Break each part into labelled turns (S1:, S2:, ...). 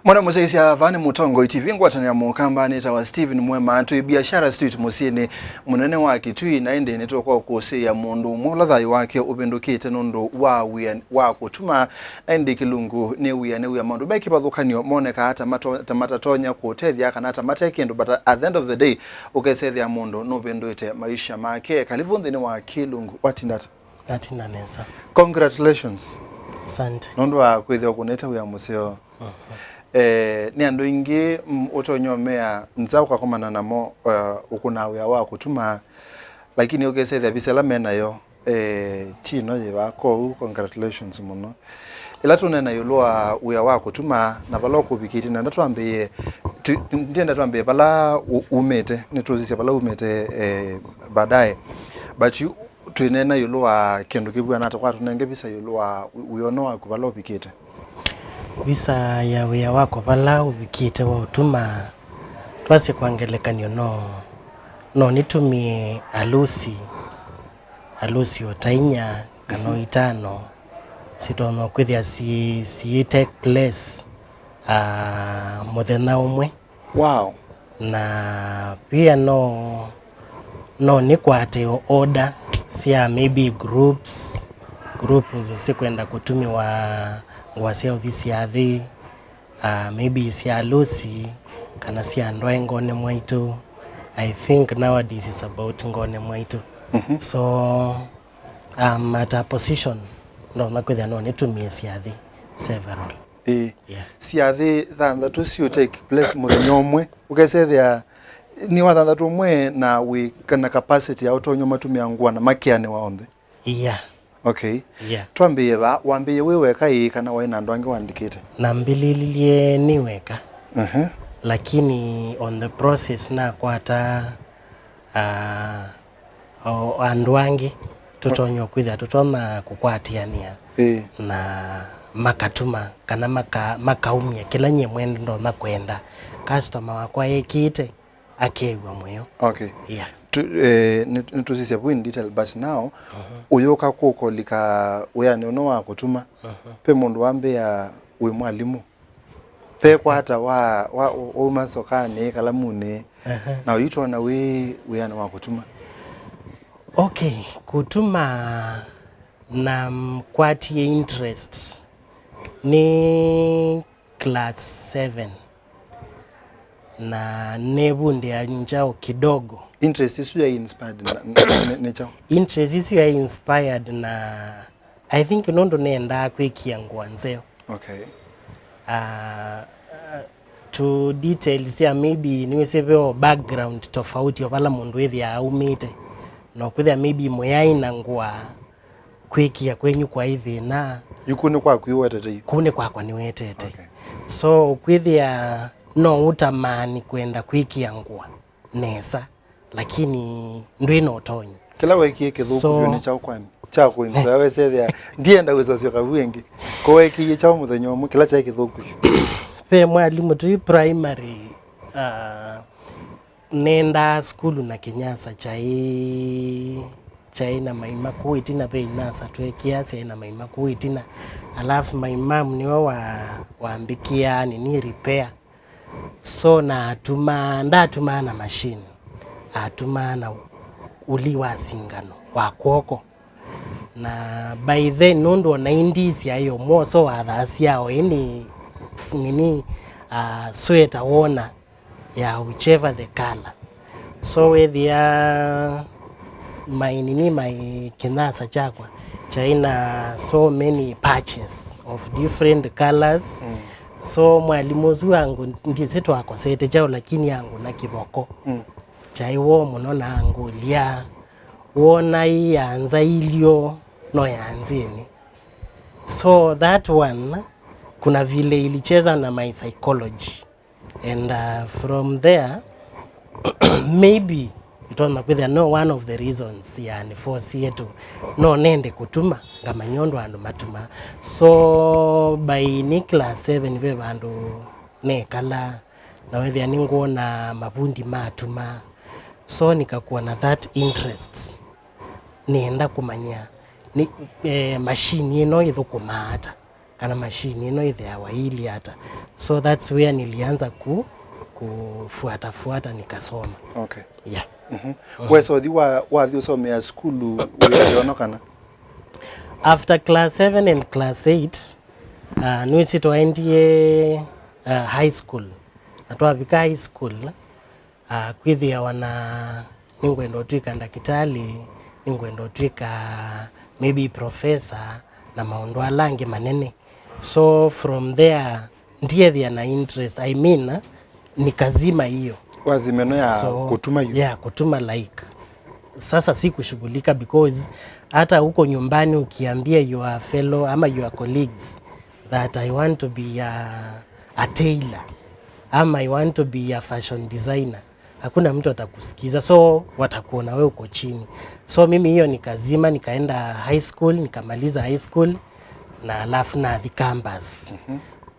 S1: Mwana muziki Vani Mutongo ITV ngwatana ya mukamba neta wa Steven Mwema antu biashara street musini munene wake tui naende netoko kose ya mundu mulathayi wake ubendukite nondo wa kutuma ende kilungu newiya mandu beki bathukanio moneka hata matatonya kutethia kana hata matekendo, but at the end of the day ukesethia mundu no benduite maisha make kalivunthini wa kilungu watindata
S2: nesa.
S1: Congratulations.
S2: Asante.
S1: Nondo wa kwithia kuneta uya museo. Ni andu ingi utonyomea nzauka komana namo ukunawe wa kutuma, lakini ukesethia bisela menayo chino je bako. Congratulations muno ila tunena yulwa uya wa kutuma na balo kubikiti na ndatwambiye ndienda twambiye bala umete nituzise bala umete baadaye but twinena yulwa kendo kibwa nata kwa tunenge bisa yulwa uyono ku bala ubikite
S2: visa ya uya wako bala ubikite wa utuma twase kwangelekanyo no nitumie alusi otainya kano itano sitono kwithia si take place muthenya umwe.
S1: Wow.
S2: Na pia no ni kwate order sia maybe group sikwenda kutumiwa ngwasia ofisi ya thi maybe sia alusi kana sia ndwae ngone mwaitu. I think nowadays is about ngone mwaitu. So at a position no nakwithia no nitumie siathi several.
S1: Yeah. Siathi thanthatu si take place muthenya umwe ukesethia ni wathanthatu umwe na we kana capacity ya utonyo matumia ngwana makiane waonthe.
S2: Yeah.
S1: Okay.
S2: Yeah.
S1: Twambiye wambiye weweka kana waina andu angi wandikite. Na
S2: mbililie niweka. Lakini on the process na kwata andu angi tutonyo kwithia tutona kukwatiania na makatuma kana makaumia kila nye mwendo ndo nakwenda customer wakwa ekite akewa mweyo.
S1: Okay.
S2: Yeah.
S1: Nituzisia in detail but now uyoka kuko lika uyane ono wa kutuma pe mundu wambe ya we mwalimu pe kwa hata wa umasokane kalamune na uyitona we uyane wa kutuma.
S2: Okay, kutuma na mkwati interest ni class 7 na nebundi ya njao kidogo.
S1: Interest isu ya inspired na chao?
S2: Interest isu ya inspired na I think nondo neenda kwekia nguanzeo.
S1: Okay.
S2: To details ya maybe niweseveo background tofauti wapala mundu wethi ya umite no kwithia maybe moyaina ngwa kwikia kwenyu kwa hithi na
S1: yukune kwa kuiwetete
S2: kune kwa niwetete. Okay. So kwithia no utamani kwenda kwikia ngwa nesa lakini ndwino utonyi
S1: kila weki kithuku ni chao kwani chako insawe sethia ndienda gusosio kavuengi ko weki chao muthenya umwe kila cha kithuku
S2: pe mwalimu tu primary nenda skulu na Kenyasa chai na maima kuitina pe inasa tu kiasi na maima kuitina alafu maimamu niwa waambikia ni repair. So na atuma na machine atuma na uliwa singano wa kwoko na by then nondo na indisi ayo moso wa thasi yao ini nini sweater wona ya whichever the color. So with my kinasa chakwa chaina so many patches of different colors. So mwalimu wangu ndisitu wako sete chao lakini yangu na kiboko chaiwo muno nangu lia wona ianza ilio no yanzini. So that one kuna vile ilicheza na my psychology and from there maybe it was no one of the reasons yani force yetu no nende kutuma ngama nyondo andu matuma. So by class 7 ve bandu ne kala na wethia ninguona mabundi matuma. So nikakuwa na that interest nienda kumanya ni machine ino ithukumata kana mashini ino itheawa ili hata. So that's where nilianza kufuata nikasoma.
S1: Okay.
S2: Yeah.
S1: Weso di wa di usomea skulu uliona kana?
S2: After class 7 and class 8 nwisi twaendie high school. Natwabika high school kwithia wana ningwenda twika ndakitali, ningwenda twika maybe professor na maundu alangi manene. So from there ndiye thia na interest, I mean nikazima hiyo
S1: wazimeno ya kutuma hiyo.
S2: Yeah, kutuma like sasa si kushughulika, because hata huko nyumbani ukiambia your fellow ama your colleagues that I want to be a tailor ama I want to be a fashion designer, hakuna mtu atakusikiza, so watakuona wewe uko chini. So mimi hiyo nikazima, nikaenda high school, nikamaliza high school na alafu na the campus.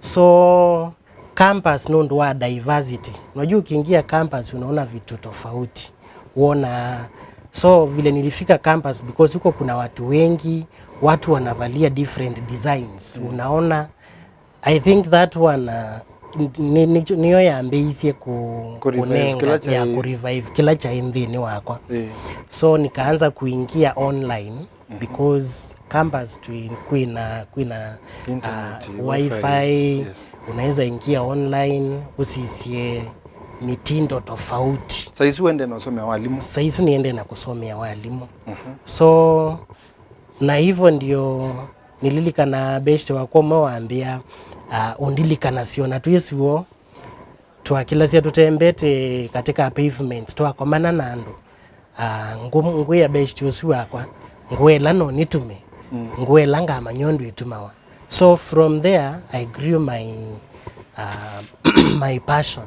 S2: So campus ndo wa diversity. Unajua ukiingia campus unaona vitu tofauti. So vile nilifika campus, because huko kuna watu wengi, watu wanavalia different designs. Unaona, I think that one niyo yambeisie kunenga ya kurevive kila cha indhini wakwa. So nikaanza kuingia online because campus kuina wifi. Yes. Unaweza ingia online usisie mitindo tofauti.
S1: Saizi uende na kusomea walimu?
S2: Saizi niende na kusomea walimu. So na hivyo ndio nililika na beshte wako mwaambia undilika na siona tuisiwo twakila sia tutembete katika pavement twakomana nando nguya beshte usi wakwa ngwela no nitume ngwela nga manyondo itumawa. So from there I grew my passion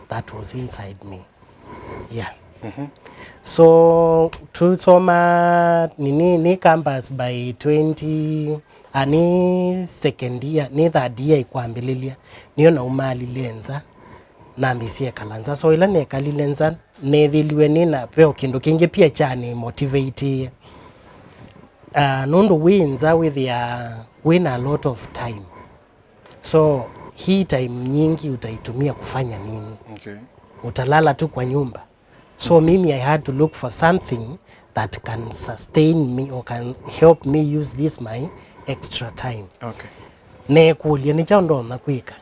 S2: that was inside me. Yeah. So tusoma ni campus by 20 ani second year ni third year ikwambililia niyo na umali lenza na mbisie kalanza. So ila ne kalilenza nethiliwe nina peo kindu kingi pia chani motivate nundu winza with win a lot of time. So hii time nyingi utaitumia kufanya nini?
S1: Okay.
S2: Utalala tu kwa nyumba. So mimi I had to look for something that can sustain me or can help me use this my extra time.
S1: Okay.
S2: Ne kulia ni chao na kwika.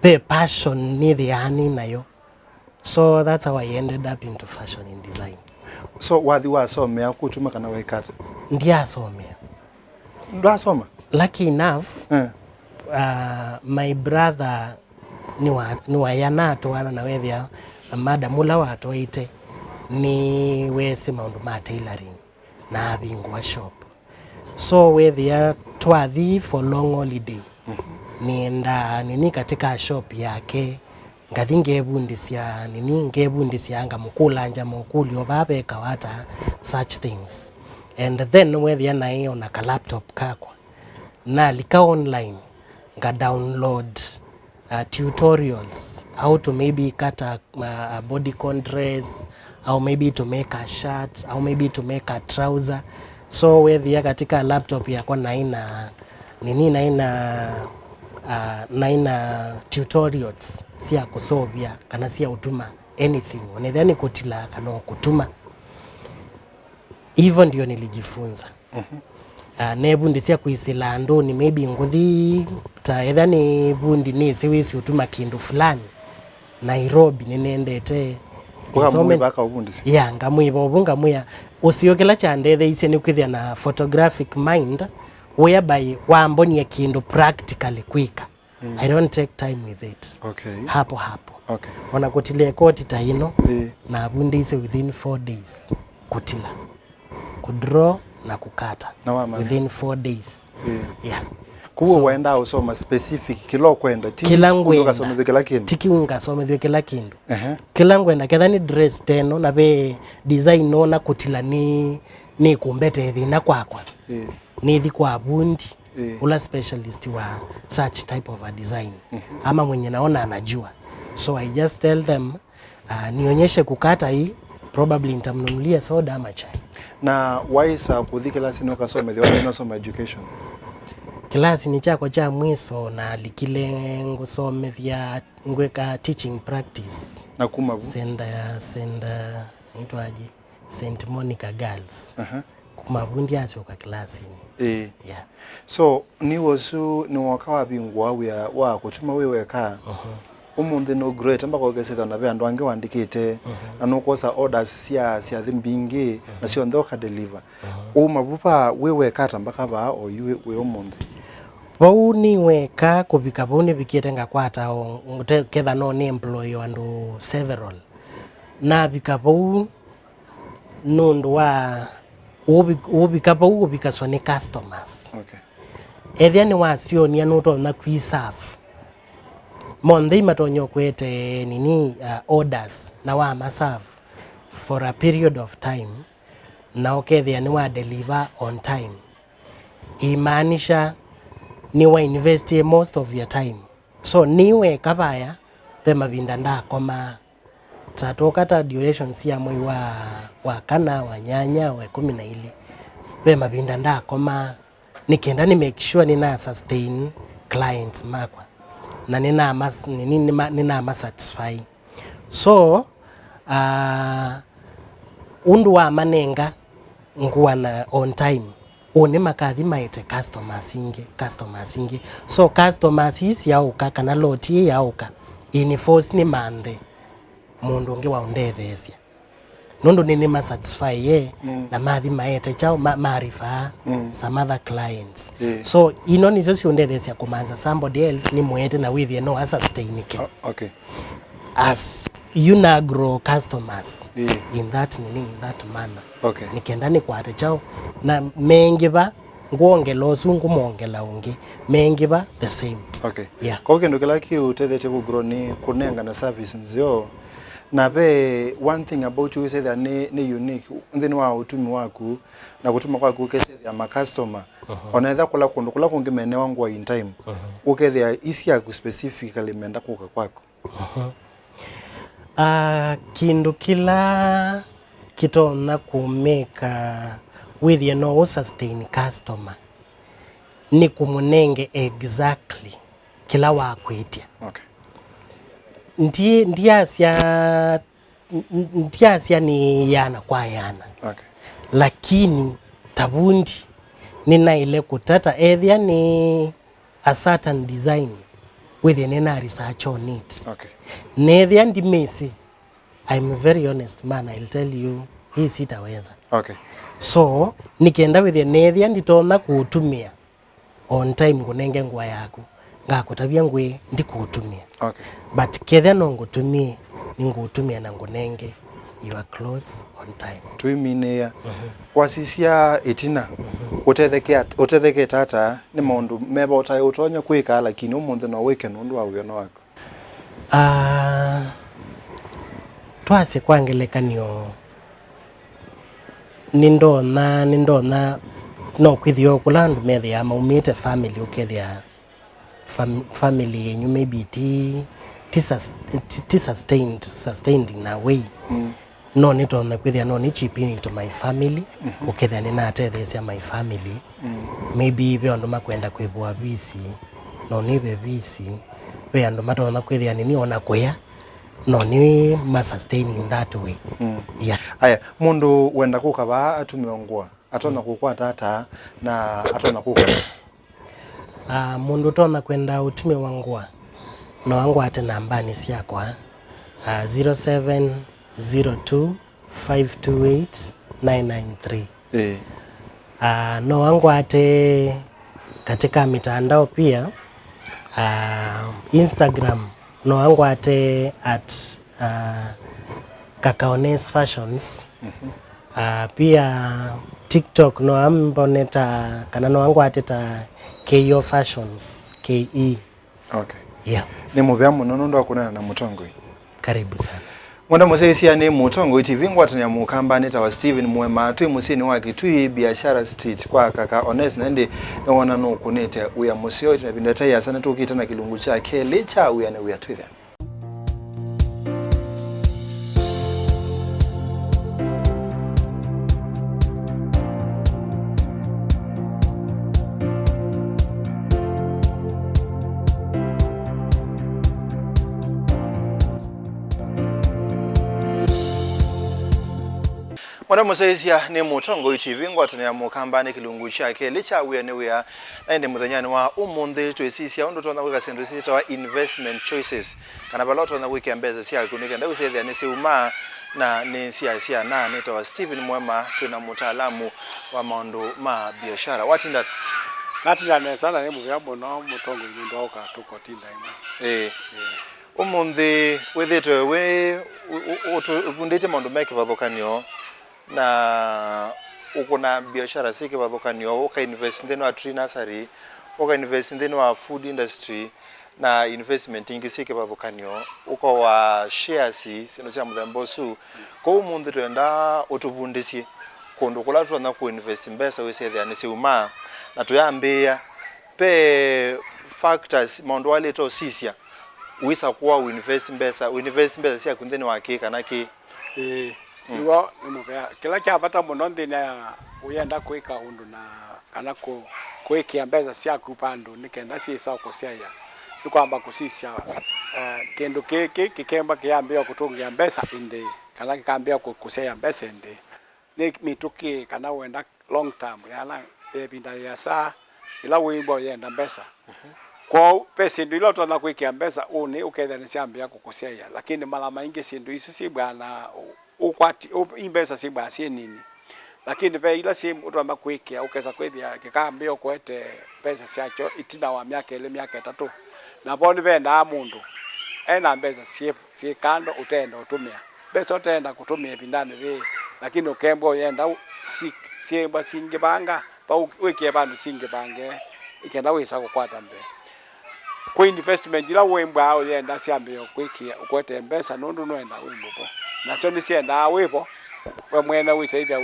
S2: Pe passion ni dhiani nayo. So that's how I ended up into fashion and design.
S1: So wathi wasomea kutuma kana waikata?
S2: Ndia somea.
S1: Ndo soma?
S2: Lucky enough, my brother ni wa yana toana na wethia madam ula watu ite ni wese maundu ma tailoring na bingwa shop. So wethia twathi for long holiday. Nienda nini katika shop yake ngathi ngebundisia nini ngebundisia anga mukulanja mukuli obabe kawata such things. And then wethia na hiyo na ka laptop kakwa na lika online nga download tutorials how to maybe cut a bodycon dress, or maybe to make a shirt, or maybe to make a trouser. So wethia katika laptop yako naina nini naina tutorials sia kusovia kana sia utuma anything onethani kutila kana kutuma. Hivyo ndio nilijifunza. Nebundi sia kuisila ndoni maybe nguthi ta ethani bundi ni siwisi utuma kindu fulani Nairobi ninendete
S1: kwa baka ubundi si
S2: ya ngamwiba obunga muya usiokela chandethe ise ni kwithia na photographic mind whereby wambonia kindu practically quicker. I don't take time with it.
S1: Okay.
S2: Hapo.
S1: Okay.
S2: Wana kutile koti tahino na bundi ise within 4 days kutila kudraw na kukata within 4 days. Yeah.
S1: Kuwa waenda usoma specific kilo kwenda
S2: kila ngwenda
S1: kila kindu
S2: tiki ungasomethwe kila kindu kila ngwenda kethani dress teno na be design no na kutila ni kumbete thina kwakwa ni thi kwa bundi ula specialist wa such type of a design ama mwenye naona anajua. So I just tell them nionyeshe kukata hii, probably nitamnunulia soda ama chai.
S1: Na waisa kuthikila sino kasome the one soma education
S2: kilasi ni chako cha mwiso na likile ngusomethia ngweka teaching practice
S1: na kumabu
S2: senda nitwaje St Monica Girls kumabu ndiasoka kilasi yeah.
S1: So ni wosu ni wakawa bingwa wa kutuma wewe ka umundi no great ambako geseta na bandu ange wandikite na no kosa orders cia thimbingi na cio ndoka deliver mabupa wewe kata mbaka ba o we umundi
S2: bau ni weka kubika bau ni bikite ngakwata o ketha no ni employee andu several na bika bau nundu wa ubika bau ubika so ni customers ethia ni wasionia nuto na kwiserve Monday matonyo kwete nini orders na wa maserve for a period of time na okethia ni wa deliver on time imaanisha ni wa invest most of your time so niwe kabaya pe mabinda ndakoma tatoka ta duration cia mwei wa kana wa nyanya wa 12 pe mabinda ndakoma nikenda ni make sure ni na sustain clients makwa na nina ma satisfy so undu wa manenga nguwa na on time one makathi maite customers ingi so customers isi yauka kana loti yauka ini force ni mande mundu ngi waundethesia nundu nini ma satisfy na mathi maite chao maarifa some other clients so ino nizo siondethesia kumanza somebody else ni mwete na with no sustain ke as you na grow customers in that manner nikenda ni kwate chao na mengi ba nguongela osungu mongela ungi mengi ba the same
S1: kwa kendo kila kiu tethete ku grow ni kunenga na service nzio na be one thing about you say that ni unique then wa utumi waku na kutuma kwaku kese ya ma customer onaitha kula kungimene wangu in time ukethia isi ya specifically menda kuka kwako
S2: kindu kila kitona kumeka with no sustain customer ni kumunenge exactly kila wakwitia ndiasya ni yana kwa yana lakini tabundi nina ile kutata ethia ni a certain design with a research on it nethia ndimesi I'm very honest man, I'll tell you hii sitaweza so nikenda with nethia nditona kutumia on time kunenge ngwa yaku ngakutabia ngwe ndikutumia but kethe no ngutumie ningutumia na ngunenge your clothes on time
S1: tuiminia wasisia itina utetheke tata ni maundu meba utonya kwika lakini umunthi no wike nundu wa uyono wako
S2: twase kwangelekanio nindona no kwithio kulandu methe ya maumite family ukethia family yenyu maybe sustained in a way no nitona kwithia no ni chipini to my family ukethia nina atethesia my family maybe be ndo makwenda kwibwa bisi no nibe bisi be ndo matona kwithia nini ona kwea no ni ma sustain in that way
S1: aya mundu wenda kukaba atumiongwa atona kukwa tata na atona kukwa
S2: mundu tona kwenda utumi wangwa no wangwa ate nambani siakwa 0702528993 no wangwa ate katika mitandao pia Instagram no wangwa ate at Kakaones Fashions pia TikTok no amboneta kana no wangwa ate ta KO Fashions KE
S1: ni mubya muno ndo akunana na Mutongoi
S2: karibu sana
S1: mwanda museisia ni Mutongoi TV ngwatanya mukambane ta wa Steven Mwema twi musini wake twi biashara street kwa Kakaones nende nona no kunete uya musio tinabinda taya sana tukita na kilungu chake licha uya ne uya twitha Mwana musaisia ni mutongo TV ngwatone ya mukambane kilungu chake licha wia ne wia ende muthanyani wa umunthe twesisia undu tona wika sendu sita investment choices kana baloto na wiki ambeza sia kunika nda usethia ni siuma na ni sia na netawa Stephen Mwema tuna mutaalamu wa maundu ma biashara watinda
S3: natina sana ne muyabo no mutongo ni ndoka tuko tinda ima
S1: umunthe wethitwe we ukundite maundu meke bathukanio na ukona biashara sike bathukanio uka invest ndeno wa tree nursery uka invest ndeno wa food industry na investment ingi sike bathukanio uko wa shares sino cia muthembosu ko umunthi twenda utubundisie kundu kula twana ku invest mbesa wesethia ni siuma na tuyambia pe factors maundu wale to sisia wisa kuwa invest mbesa cia kuntheni wa kika na ki
S3: Iwa nimubea kila kyabata muno nthina uyenda kwika undu na kana kwikia mbeza cia kupandu nikenda ciisa kuciaya nikwamba kusisia kindu kiki kikemba kiambia kutungia mbesa indi kana kikambia kuciaya mbesa indi ni mituki kana wenda long term yana ebinda ya saa ila wimbo yenda mbesa kwa pesa ndio ilo tona kwikia mbesa uni uketha ni ciambia kuciaya lakini mara maingi sindu isi sibwana ukwati imbesa simba sie nini lakini pe ila simu utamba kwikia ukeza kwithia kikambio kwete pesa ciacho itina wa miaka ile miaka 3 na boni benda mundu ena mbesa sie kando utenda utumia pesa utenda kutumia bindane vi lakini ukembo yenda siemba singibanga pa wikie bandu singibange ikenda wisa kukwata mbe kwa investment ila wemba au yenda siambio kwikia ukwete mbesa nundu noenda wimbo na sio nisienda wipo we mwene wisaidia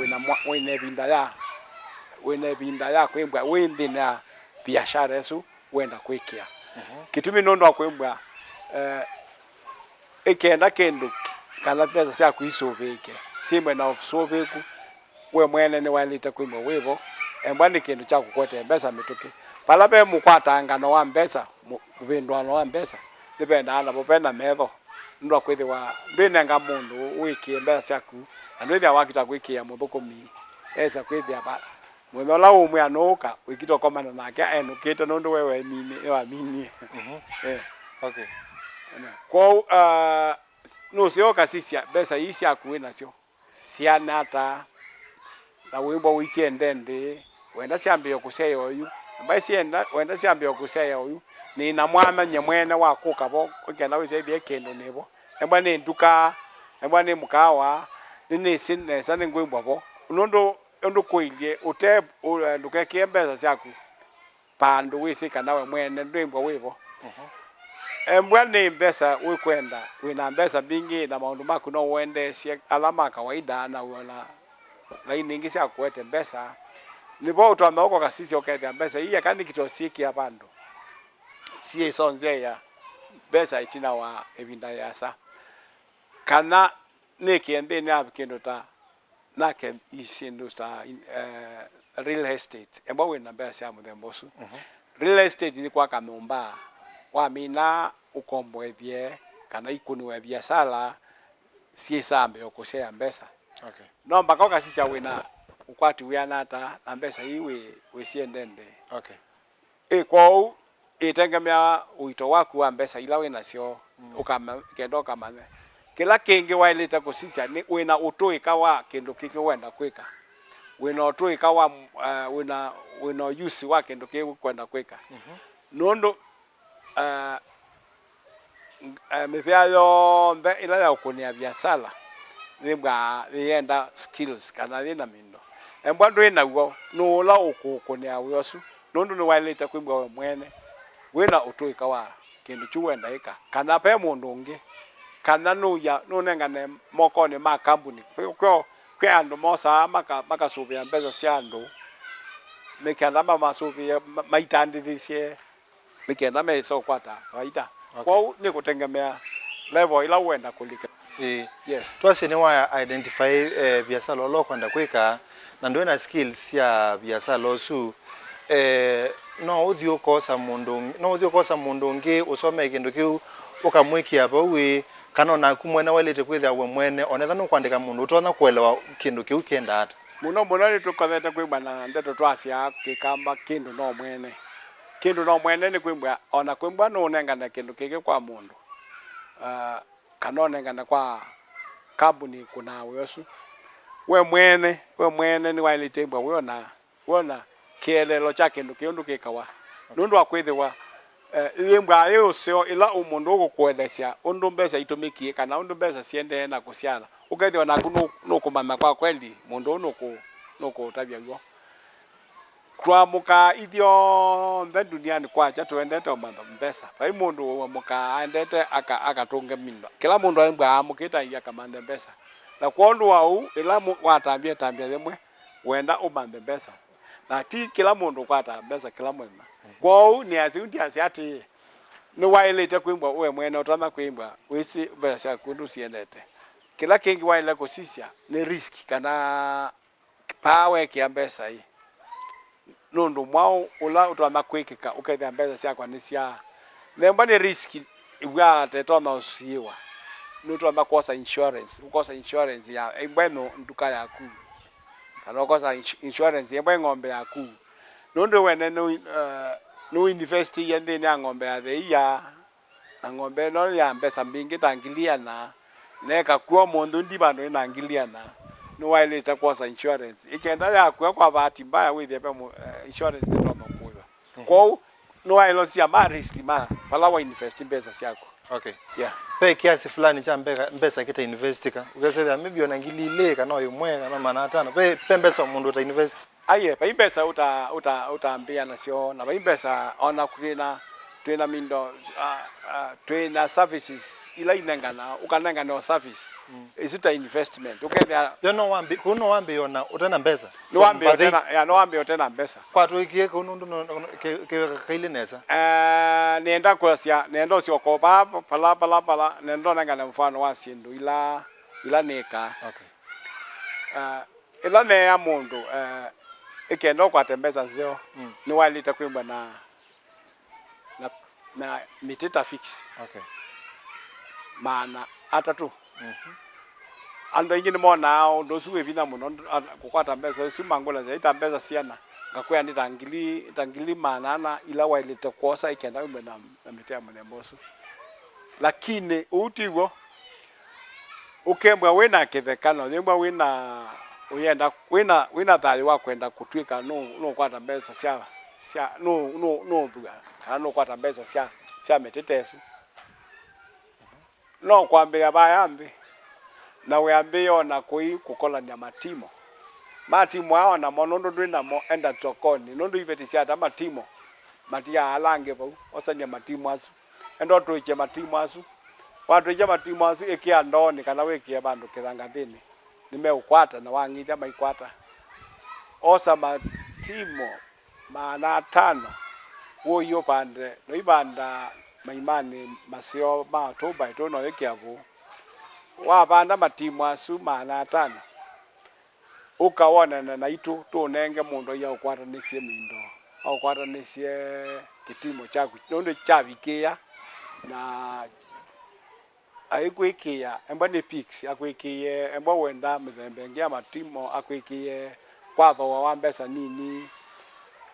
S3: wina binda ya kwembwa windina biashara yesu wenda kwikia kitumi nondo akwembwa ikenda kendo kana pesa cia kuisobeke simwe na obsobeku we mwene ni walita kwembwa wipo embani kendo cha kukwete mbesa mituki pala be mukwatangano wa mbesa kubindwano wa mbesa dipenda ana bopenda metho ndo kwithiwa ndinenga mundu wikie mbesa ciaku anwithia wakita kwikia muthukumi esa kwithia ba muthola umwe anuka wikito komana nake enukite nundu wewe mini wa mini
S1: okay
S3: kwa no sioka sisia mbesa isi aku nacio cianata na wimbo wicie ndende wenda ciambio kuseyo uyu ambai cienda wenda ciambio kuseyo uyu ni na mwama nyemwene wa kukabo ukenda wicethie kindu nibo embwa ni nduka embwa ni mukawa ni sinne sane ngwimbo nundu kuilie ute nduka kiembeza ciaku pandu wisika nawe mwene ndwimbo wibo embwa ni mbesa wikwenda wina mbesa bingi na maundu maku no wende cia alama kawaida na wala laini ingi cia kwete mbesa nibo utwana uko kasisi okethia mbesa iya kandi kitosiki abandu sie sonze ya besa itina wa ebinda yasa kana nekiende ni abikendo ta nake ishindu sta real estate emba wena besa ya muthembosu real estate ni kwa kamumba wa mina ukombwethie kana ikuni wa biashara sie sambe okosea mbesa
S1: okay
S3: no mbaka kasisi wena ukwati wianata na mbesa iwe wesiendende
S1: okay
S3: kwa itengemea uito waku wa mbesa ila wena cio ukama kendo kama kila kingi waileta kusisia ni wena utuika wa kindu kiki wenda kwika wena utuika wa wena use wa kindu kiki kwenda kwika nondo mepia yo mbe ila ya ukunia biashara nibwa yenda skills kana wina mindo embwa ndwina uo no la ukukunia uyosu nondo ni waileta kwimbwa mwene wena utuika wa kindu chuwenda ika kana pe mundu ungi kana nuya nunengane moko ni ma company kwa andu mosa maka subia mbeza cia andu mekenda mama subia maitandithie mekenda meso kwata kawaida kwa ni kutengemea level ila wenda kulika yes
S1: twase ni wa identify biashara lo kwenda kwika na ndo na skills ya biashara losu no uthio kosa mundu ngi usome kindu kiu ukamwikia bawe kana na kumwene walete kwithia we mwene onetha no kwandika mundu utona kuelewa kindu kiu kienda ata
S3: muno ni tukothete kwimba na ndeto twacia kikamba kindu no mwene ni kwimba ona kwimba no nengana kindu kiki kwa mundu kana nengana kwa kambuni kuna wesu we mwene ni walete imba wona kielelo cha kindu kiundu kikawa nundu akwithiwa imba yosio ila umundu gukwelesya undu mbesa itumikie kana undu mbesa siende na kusiana ukethwa naku no kumama kwa kweli mundu nuko tabia yo twamuka ithio duniani kwacha tuendete omanda mbesa pai mundu muka aendete akatunge mindo kila mundu aimba amukita ya kamanda mbesa na kwondu wau ila watambia thimwe wenda umande mbesa na ti kila mundu kwata mbesa kila mwema kwao ni azundi asiati ni wailete kwimba we mwene utama kwimba wisi mbesa kundu siendete kila kingi waile kusisia ni riski kana pawe kia mbesa hii nundu mwao ula utama kwikika ukethia mbesa cia kwa nisia nemba ni riski igwa tetona usiwa nutama kosa insurance ya ibweno nduka yaku kana kosa insurance ya ng'ombe yaku nundu wene no invest yende ni ng'ombe ya thia na ng'ombe no ya mbesa mbingi tangilia na neka kwa mundu ndi bandu ina ngiliana no waileta kosa insurance ikenda ya kwa bahati mbaya withie pe insurance ndo nokuwa kwao no wailosia ma risk ma pala wa invest mbesa siako
S1: okay
S3: yeah
S1: pe kiasi fulani cha mbesa kita investika ukasema maybe ona ngilile kana yomwe kana maana atano pe mbesa mundu uta invest
S3: aye pa mbesa utaambia nasio na pa mbesa ona kulina twina mindo twina services ila inengana ukanenga no service isita investment ukethia
S1: yo no wambi yona utena mbesa
S3: no wambi utena mbesa
S1: kwa tuikie kuno ndo ke nesa
S3: nienda kwasia nendo sio kopa pala nendo nengana mfano wa sindu ila neka
S1: okay
S3: ila ne ya mundu ikendo kwa tembeza zio ni walita kwimba na mitita fix
S1: okay
S3: maana atatu ando ingine mona ndo suwe bina muno kukwata mbesa simangula zaita mbesa siana ngakwya ni tangili maana ila waileta kosa ikenda umbe na mitea mnemboso lakini utiwo ukembwa wena kithekano nyemba wena uyenda wena thali wa kwenda kutwika no kwata mbesa sia no buga kana no kwata mbesa sia metetesu no kwambia bayambi na weambi ona kukola nya matimo hao na monondo ndina mo enda chokoni nondo ivetisia ta matimo matia alange bau osanya matimo asu endo toiche matimo asu watu je matimo asu ekia ndoni kana wekia bandu kiranga thini nimeukwata na wangithia maikwata osa matimo maana 5 woyo pande no ibanda maimani masio ma toba ito no ekiago wa banda matimo asu maana 5 ukawana na itu to nenge mundu ya ukwata nisie mindo au kwata nisie kitimo chaku nondo chavikia na aikwikia emba ni pix akwikie emba wenda mthembe ngia matimo akwikie kwatha wa mbesa nini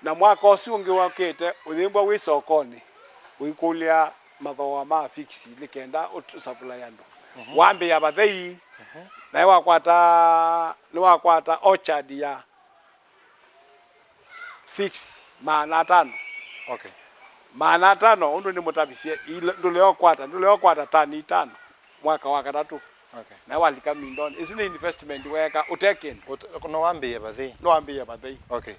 S3: na mwaka ucio ungi wakite uthimbwa wi sokoni wikulia mathawa ma fix likenda supply ando wambe ya bathei na wakwata orchard ya fix maana 5
S1: okay
S3: maana 5 undu ni mutabisie nduleo kwata tani 5 mwaka wa 3
S1: okay
S3: na walika mindoni isn't investment weka uteken
S1: no wambi ya bathei okay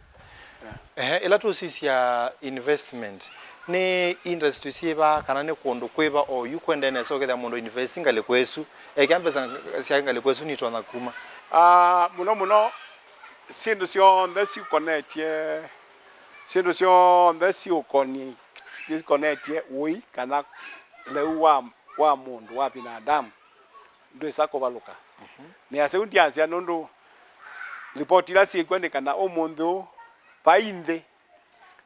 S1: ila tu sisi ya investment ni industry siba kana ne kundu kweba o yukwenda na soke da mundu investing ale kwesu ekambeza siangale kwesu ni tona kuma
S3: muno sindu sio ndesi connectie sindu sio ndesi ukoni disconnectie ui kana lewa wa mundu wa binadamu ndo isako baluka ni aseundi asia nondo report ila si kwendekana o mundu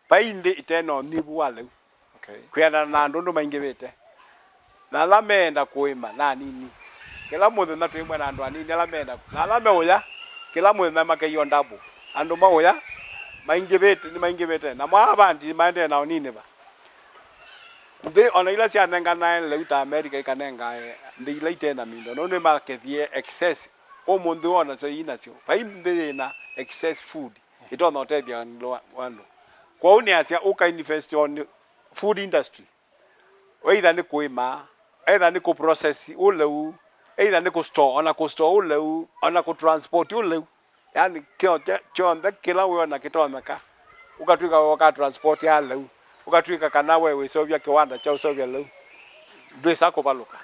S3: painde iteno nibu wale
S1: okay
S3: kwenda na ndondo maingevete na la menda kuima na nini kila mundu na twimwe na andu anini la menda na la meoya kila mundu na makayo ndabu andu maoya maingibete na mwabandi maende na nini ba ndi ona ila cia nenga na leuta America ikanenga ndi ila itena mindo no ne makethie excess o mundu ona so ina cio pai ndi na excess food ito no tebia wandu kwa uni asia uka invest on food industry either ni kuima either ni ku process uleu either ni ku store uleu ona ku transport uleu yani chonde kila wewe na kitoneka ukatwika waka transport ya leu ukatwika kana wewe sovya kiwanda cha sovya leu ndwe sako baluka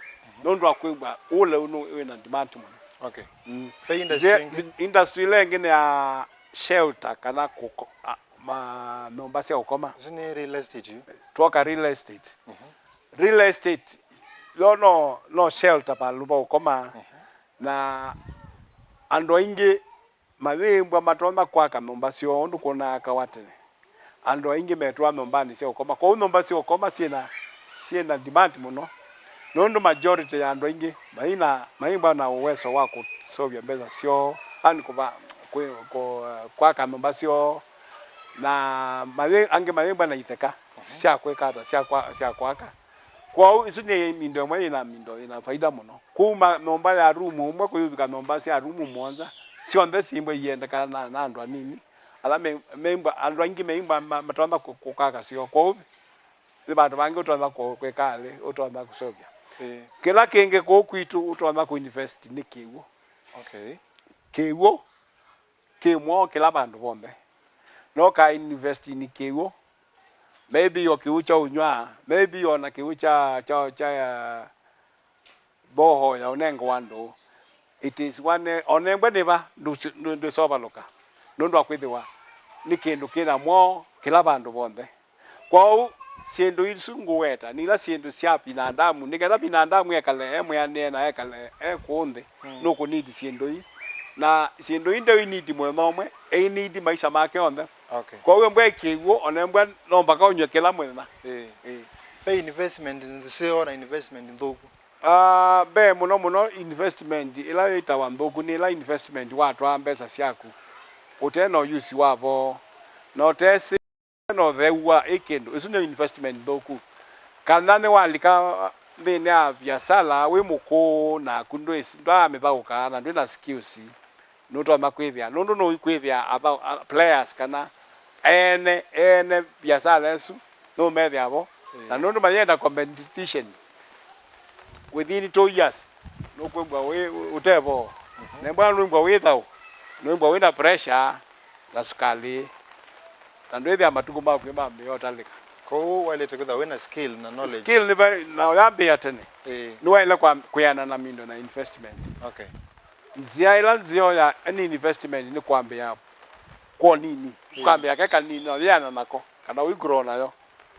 S3: nondu akwimba uleu no wena demand mo
S1: okay
S3: industry lengine ya shelter kana ku Mombasa ya ukoma
S1: zini real estate
S3: tuoka real estate real estate no shelter pa luba ukoma na ando ingi mawimbo matona kwaka Mombasa ondu kuna kawatene ando ingi metwa Mombani sio ukoma kwa Mombasa sio ukoma sina demand muno nondo majority ya ando ingi maimba na uwezo wako sovya mbeza sio ani kwaka Mombasa sio na maimba na iteka sia kwaka kwa isu ni mindo mwe ina faida muno kuma nomba ya room umwe kuyuka nomba sia room mwanza sio ndo simbo yenda kana na ndo nini ala memba andu angi memba matanda kukaka sio kwa ubi libantu bangi utanda kwekale utanda kusogya kila kenge ko kwitu utanda ku invest ni kiwo
S1: okay
S3: kiwo kimo kila bantu bombe no ka invest ni kiwo maybe yo kiucha unywa maybe ona kiucha cha boho ya onengo wando it is one onengwe neba ndo soba loka ndo akwithiwa ni kindu kina mo kila bandu bonde kwao siendo isungu weta nila siendo sia binadamu nikenda binadamu ekale emwe na ekale ekunde no ko need siendo yi na siendo inde we need mo nomwe e need maisha make onde
S1: okay
S3: kwa hiyo mbwe kiwo onembwe no mpaka onyekela mwena
S1: pay investment ndio na investment ndogo
S3: be muno investment ila itawa ndogo ni ila investment watu ambesa siaku uteno use wabo no tesi no thewa ekendo isu no investment ndogo kana ne walika ndine ya biashara we muko na kundo ndo methauka na ndo na skills no to makwithia no ikwithia about players kana ene biashara esu no methia abo na ndo mayenda competition within 2 years no kwembwa we utebo nembwa nwembwa withao nwembwa wina pressure la sukali tandwe ya matuko mapwe mambe yotalika
S1: ko wale tekudha wena skill na knowledge
S3: skill ni very na yambe atene ni wale kwa kuyana na mindo na investment
S1: okay
S3: nzia ila nzio ya any investment ni kwambe ya kwa nini kwambe ya keka nini no yana nako kana we grow nayo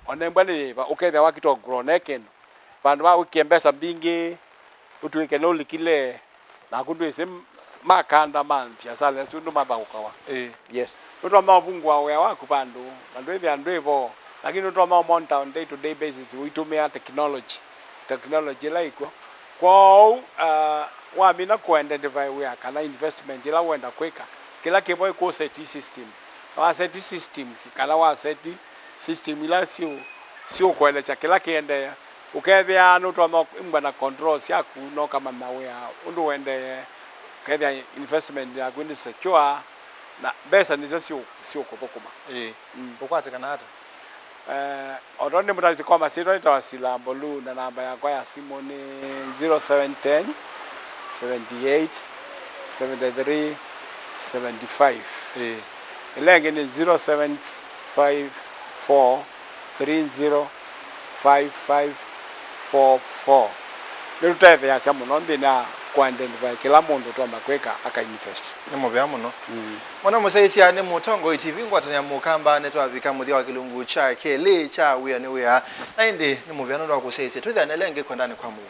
S3: onembwa ni ba uketha wakito grow neken bandu ba ukembesa bingi utuike no likile na kundu ise makanda mampya sale sundu maba ukawa yes ndo mabungu wa wako bandu hivi andwevo lakini ndo monitor on day to day basis uitumia technology like kwa wa mina ku identify we kana investment ila wenda kweka kila kiboy ko set system wa set systems kala wa set system ila sio kueleza kila kiende ukethia no to imba na controls yaku no kama nawe undu wende kethia investment ya kwindi secure na besa nizo sio kopokoma
S1: ukwate kana hata
S3: odonde mutazi kwa masiro itawasila mbolu na namba yako ya simu ni 0710 78 73 75 ilenge ni 0754 30 5544 niruteve ya samu nombi na kwa identify kila mundu tuamba kweka aka invest
S1: nimo bya muno mwana musaisi ane mutongo TV ngwatanya mukamba ne twabika muthia wa kilungu cha kele cha wiya ni wiya na indi nimo bya no lwa kusaisi twithane lenge kwandani kwa mu